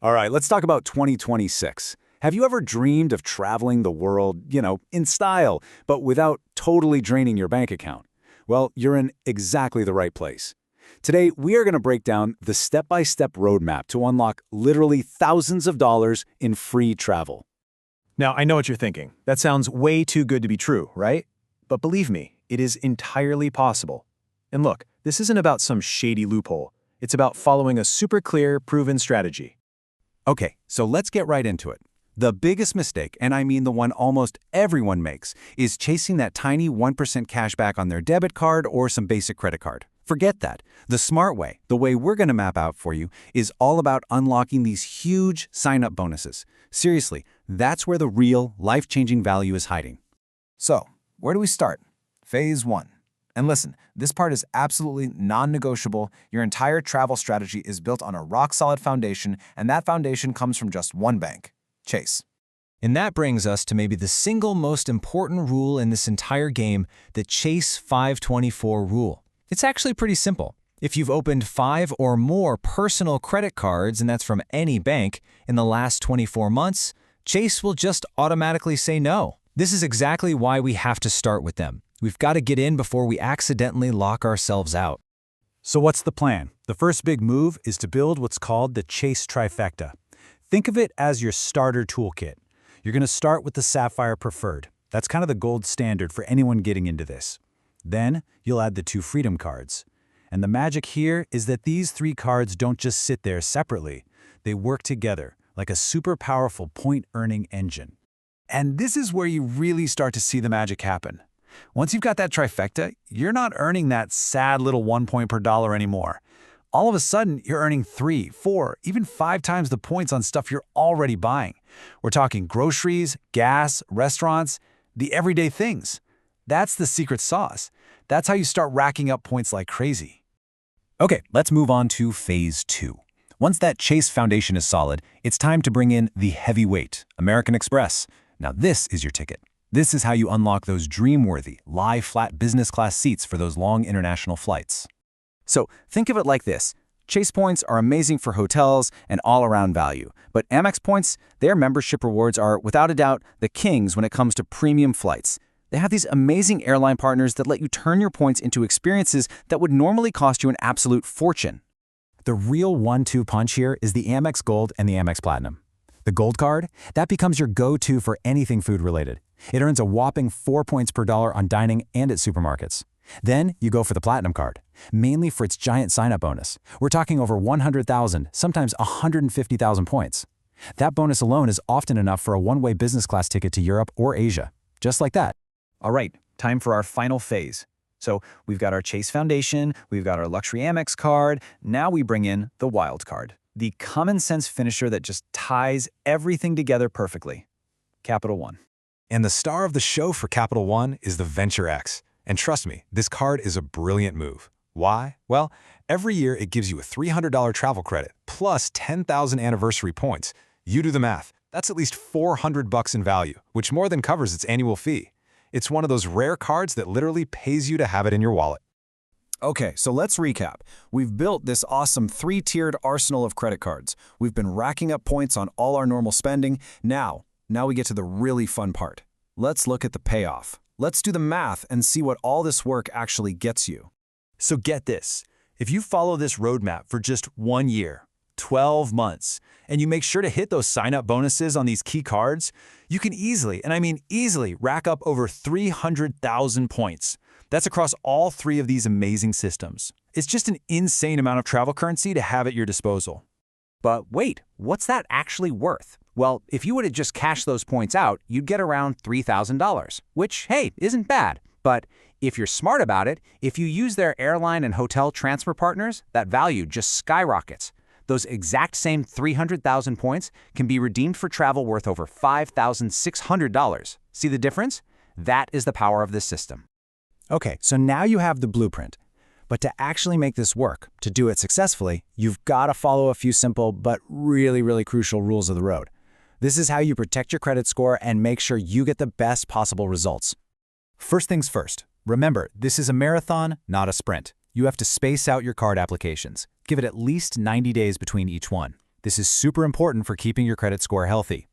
All right, let's talk about 2026. Have you ever dreamed of traveling the world, in style, but without totally draining your bank account? Well, you're in exactly the right place. Today, we are going to break down the step-by-step roadmap to unlock literally thousands of dollars in free travel. Now, I know what you're thinking. That sounds way too good to be true, right? But believe me, it is entirely possible. And look, this isn't about some shady loophole. It's about following a super clear, proven strategy. Okay, so let's get right into it. The biggest mistake, and I mean the one almost everyone makes, is chasing that tiny 1% cashback on their debit card or some basic credit card. Forget that. The smart way, the way we're going to map out for you, is all about unlocking these huge sign-up bonuses. Seriously, that's where the real, life-changing value is hiding. So, where do we start? Phase 1. And listen, this part is absolutely non-negotiable. Your entire travel strategy is built on a rock-solid foundation, and that foundation comes from just one bank, Chase. And that brings us to maybe the single most important rule in this entire game, the Chase 524 rule. It's actually pretty simple. If you've opened 5 or more personal credit cards, and that's from any bank, in the last 24 months, Chase will just automatically say no. This is exactly why we have to start with them. We've got to get in before we accidentally lock ourselves out. So what's the plan? The first big move is to build what's called the Chase Trifecta. Think of it as your starter toolkit. You're going to start with the Sapphire Preferred. That's kind of the gold standard for anyone getting into this. Then you'll add the 2 Freedom cards. And the magic here is that these 3 cards don't just sit there separately. They work together like a super powerful point-earning engine. And this is where you really start to see the magic happen. Once you've got that trifecta, you're not earning that sad little 1 point per dollar anymore. All of a sudden, you're earning 3, 4, even 5 times the points on stuff you're already buying. We're talking groceries, gas, restaurants, the everyday things. That's the secret sauce. That's how you start racking up points like crazy. Okay, let's move on to phase 2. Once that Chase foundation is solid, it's time to bring in the heavyweight, American Express. Now this is your ticket. This is how you unlock those dream-worthy, lie-flat business class seats for those long international flights. So think of it like this. Chase points are amazing for hotels and all-around value, but Amex points, their membership rewards are, without a doubt, the kings when it comes to premium flights. They have these amazing airline partners that let you turn your points into experiences that would normally cost you an absolute fortune. The real 1-2 punch here is the Amex Gold and the Amex Platinum. The Gold card, that becomes your go-to for anything food-related. It earns a whopping 4 points per dollar on dining and at supermarkets. Then you go for the Platinum card, mainly for its giant sign-up bonus. We're talking over 100,000, sometimes 150,000 points. That bonus alone is often enough for a one-way business class ticket to Europe or Asia, just like that. All right, time for our final phase. So we've got our Chase Foundation, we've got our luxury Amex card, now we bring in the wild card, the common sense finisher that just ties everything together perfectly. Capital One. And the star of the show for Capital One is the Venture X. And trust me, this card is a brilliant move. Why? Well, every year it gives you a $300 travel credit plus 10,000 anniversary points. You do the math. That's at least $400 in value, which more than covers its annual fee. It's one of those rare cards that literally pays you to have it in your wallet. Okay, so let's recap. We've built this awesome 3-tiered arsenal of credit cards. We've been racking up points on all our normal spending. Now we get to the really fun part. Let's look at the payoff. Let's do the math and see what all this work actually gets you. So get this. If you follow this roadmap for just 1 year, 12 months, and you make sure to hit those sign-up bonuses on these key cards, you can easily, and I mean easily, rack up over 300,000 points. That's across all 3 of these amazing systems. It's just an insane amount of travel currency to have at your disposal. But wait, what's that actually worth? Well, if you would have just cashed those points out, you'd get around $3,000, which, hey, isn't bad. But if you're smart about it, if you use their airline and hotel transfer partners, that value just skyrockets. Those exact same 300,000 points can be redeemed for travel worth over $5,600. See the difference? That is the power of this system. Okay, so now you have the blueprint. But to actually make this work, to do it successfully, you've got to follow a few simple but really crucial rules of the road. This is how you protect your credit score and make sure you get the best possible results. First things first, remember, this is a marathon, not a sprint. You have to space out your card applications. Give it at least 90 days between each one. This is super important for keeping your credit score healthy.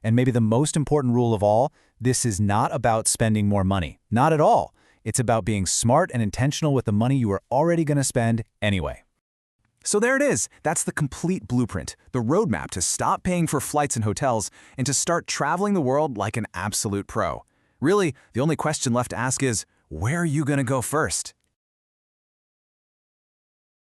And maybe the most important rule of all, this is not about spending more money. Not at all. It's about being smart and intentional with the money you are already going to spend anyway. So there it is. That's the complete blueprint, the roadmap to stop paying for flights and hotels and to start traveling the world like an absolute pro. Really, the only question left to ask is, where are you going to go first?